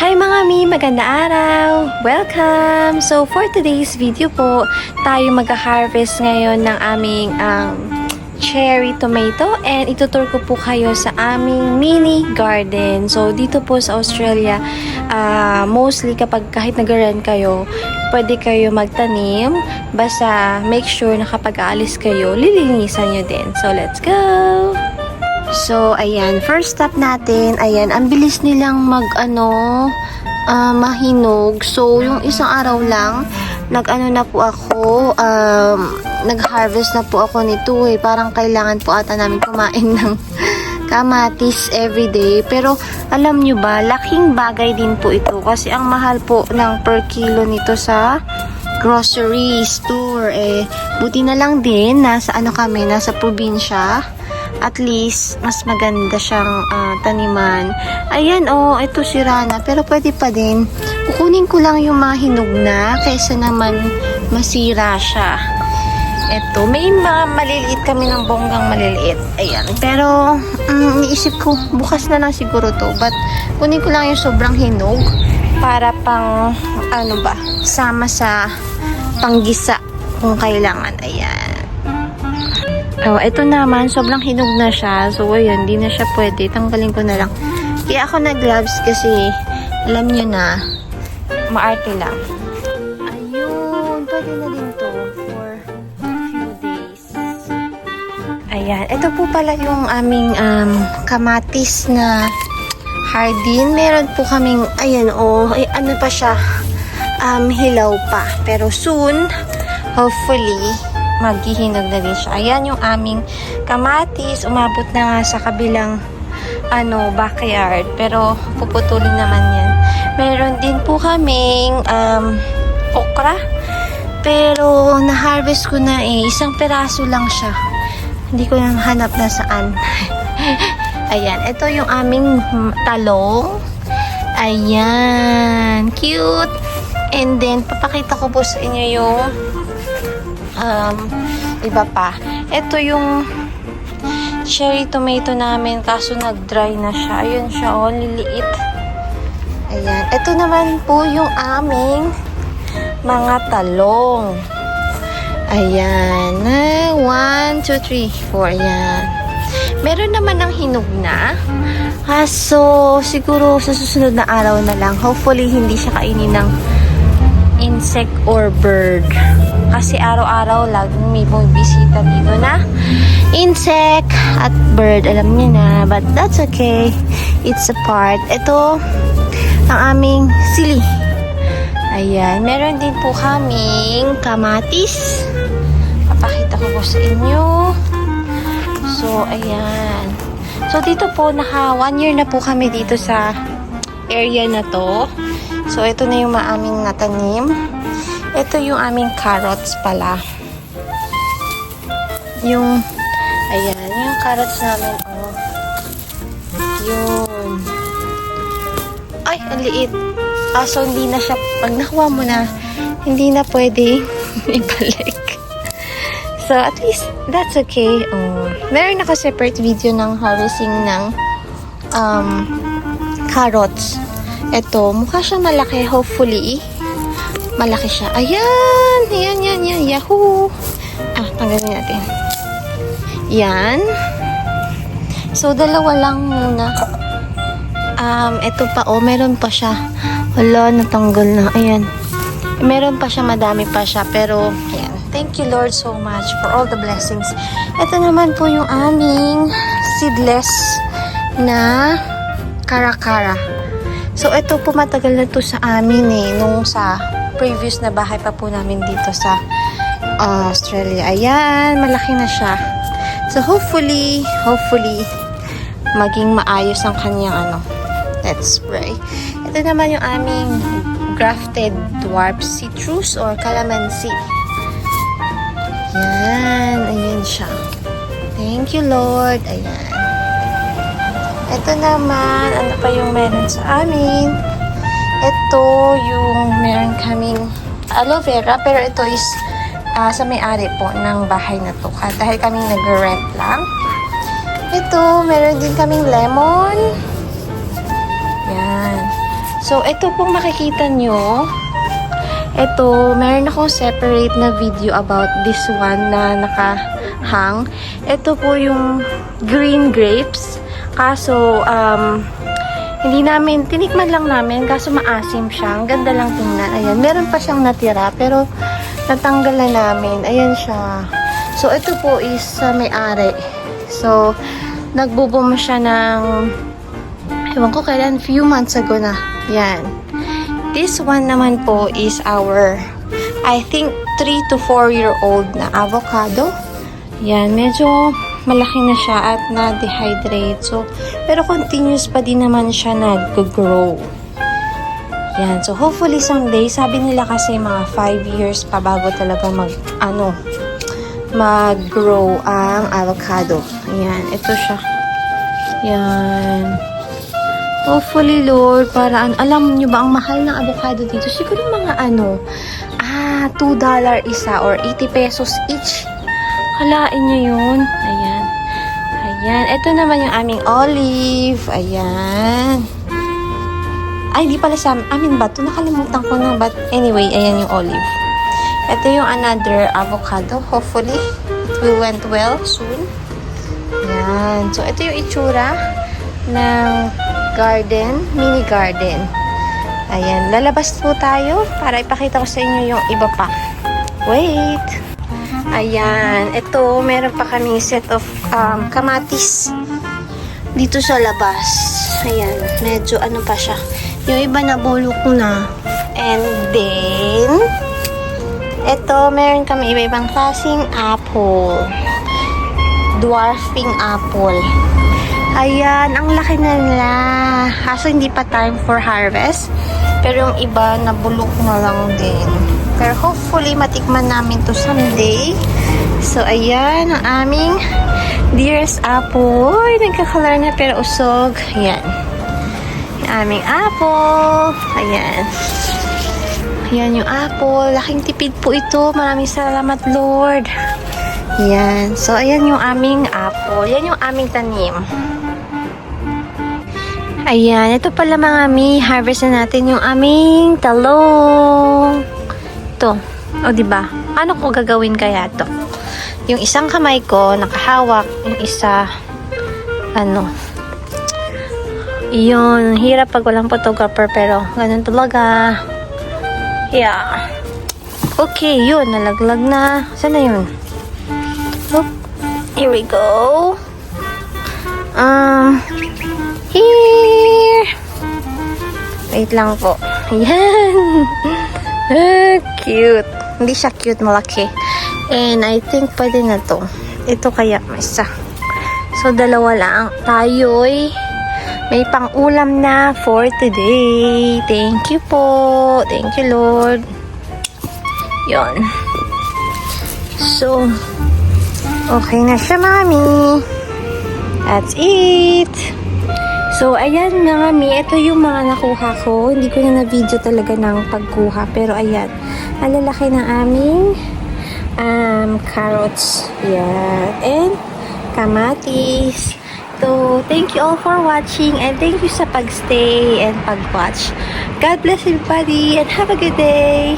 Hi mga mi! Maganda araw! Welcome! So for today's video po, tayo mag-harvest ngayon ng aming cherry tomato and itutur ko po kayo sa aming mini garden. So dito po sa Australia, mostly kapag kahit nag-rent kayo, pwede kayo magtanim. Basta make sure na kapag aalis kayo, lilinisan nyo din. So let's go! So, ayan. First step natin, ayan. Ang bilis nilang mahinog. So, yung isang araw lang, na po ako, nag-harvest na po ako nito eh. Parang kailangan po ata namin kumain ng kamatis everyday. Pero, alam nyo ba, laking bagay din po ito. Kasi ang mahal po ng per kilo nito sa grocery store. Eh, buti na lang din, nasa probinsya. At least, mas maganda siyang taniman. Ayan, ito sira na. Pero pwede pa din. Kukunin ko lang yung mga hinog na kaysa naman masira siya. Ito, may mga maliliit kami ng bonggang maliliit. Ayan. Pero, iniisip ko, bukas na lang siguro to. But, kunin ko lang yung sobrang hinog para pang, sama sa panggisa kung kailangan. Ayan. Ito naman, sobrang hinog na siya. So, ayan, di na siya pwede. Tanggalin ko na lang. Kaya ako nag-gloves kasi, alam nyo na, maarte lang. Ayun, pwede na din to for a few days. Ayan, ito po pala yung aming kamatis na hardin. Meron po kaming, ayan, ano pa siya, hilaw pa. Pero soon, hopefully, maghihinog na din siya. Ayan yung aming kamatis. Umabot na nga sa kabilang backyard. Pero puputulin naman yan. Meron din po kaming okra. Pero na-harvest ko na eh. Isang peraso lang siya. Hindi ko lang hanap na saan. Ayan. Ito yung aming talong. Ayan. Cute. And then, papakita ko po sa inyo yung iba pa. Ito yung cherry tomato namin kaso nag-dry na siya. Ayun siya, liliit. Ayan. Ito naman po yung aming mga talong. Ayan. 1, 2, 3, 4. Ayan. Meron naman ng hinog na. So, siguro sa susunod na araw na lang. Hopefully, hindi siya kainin ng insect or bird. Kasi araw-araw laging may bumibisita dito na insect at bird. Alam niyo na. But that's okay. It's a part. Ito, ang aming sili. Ayan. Meron din po kaming kamatis. Papakita ko po sa inyo. So, ayan. So, dito po, 1 year na po kami dito sa area na to. So, ito na yung aming natanim. Ito yung aming carrots pala. Ayan, yung carrots namin, Yun. Ay, ang liit. So, hindi na siya, pag nakuha mo na, hindi na pwede ibalik. So, at least, that's okay. Meron ako separate video ng harvesting ng carrots. Ito, mukha siya malaki. Hopefully, malaki siya. Ayan! Yan. Yahoo! Tanggalin natin. Yan. So, dalawa lang muna. Ito pa, meron pa siya. Wala, natanggal na. Ayan. Meron pa siya, madami pa siya. Pero, ayan. Thank you, Lord, so much for all the blessings. Ito naman po yung aming seedless na kara-kara. So, ito po matagal na to sa amin nung sa previous na bahay pa po namin dito sa Australia. Ayan, malaki na siya. So, hopefully, maging maayos ang kanyang Let's pray. Ito naman yung aming grafted dwarf citrus or calamansi. Ayan siya. Thank you, Lord. Ayan. Ito naman, ano pa yung meron sa amin? Ito yung meron kaming aloe vera, pero ito is sa may-ari po ng bahay na to. Dahil kaming nag-rent lang. Ito, meron din kaming lemon. Yan. So, So, ito pong makikita nyo. Ito, meron akong separate na video about this one na nakahang. Ito po yung green grapes. Kaso, hindi namin, tinikman lang namin, kaso maasim siya. Ang ganda lang tingnan. Ayan, meron pa siyang natira, pero natanggal na namin. Ayan siya. So, ito po is sa may-ari. So, nagbo-boom siya ng, ewan ko kailan, few months ago na. Yan. This one naman po is our, I think, 3 to 4-year-old na avocado. Yan, medyo malaki na siya at na-dehydrate. So, pero continuous pa din naman siya nag-grow. Yan. So, hopefully someday, sabi nila kasi mga 5 years pa bago talaga mag-grow ang avocado. Yan. Ito siya. Yan. Hopefully, Lord, para alam nyo ba ang mahal ng avocado dito? Siguro mga $2 isa or 80 pesos each. Kalain nyo yun. Ayan. Ayan. Ito naman yung aming olive. Ayan. Ay, di pala sa amin ba ito? Nakalimutan ko na. But anyway, ayan yung olive. Ito yung another avocado. Hopefully, it will went well soon. Ayan. So, ito yung itsura ng garden, mini garden. Ayan. Lalabas po tayo para ipakita ko sa inyo yung iba pa. Wait. Ayan. Ito, meron pa kaming set of kamatis dito sa labas. Ayan. Medyo ano pa siya. Yung iba nabulok na. And then, ito, meron kami iba-ibang klaseng apple. Dwarfing apple. Ayan, ang laki na nila. Kaso hindi pa time for harvest. Pero yung iba, nabulok na lang din. Pero hopefully, matikman namin to someday. So, ayan, ang aming dearest apple. Uy, nagkakalar na pero usog. Ayan. Yung aming apple. Ayan. Ayan yung apple. Laking tipid po ito. Maraming salamat, Lord. Ayan. So, ayan yung aming apple. Yan yung aming tanim. Ayan. Ito pala mga mi. Harvest na natin yung aming talong. Ito. O, diba? Ano ko gagawin kaya to? Yung isang kamay ko, nakahawak. Yung isa, yun. Hirap pag walang photographer. Pero, ganun talaga. Yeah. Okay, yun. Nalaglag na. Saan na yun? Oh, here we go. Here. Wait lang po. Ayan. Cute. Hindi siya cute, malaki. And I think pwede na to. Ito kaya, isa. So, dalawa lang. Tayo'y may pang-ulam na for today. Thank you po. Thank you, Lord. Yon. So, okay na siya, Mami. That's it. So, ayan na, Mami. Ito yung mga nakuha ko. Hindi ko na video talaga ng pagkuha. Pero, ayan. Ang lalaki ng aming carrots. Yan. And, kamatis. So, thank you all for watching and thank you sa pagstay and pag-watch. God bless everybody and have a good day!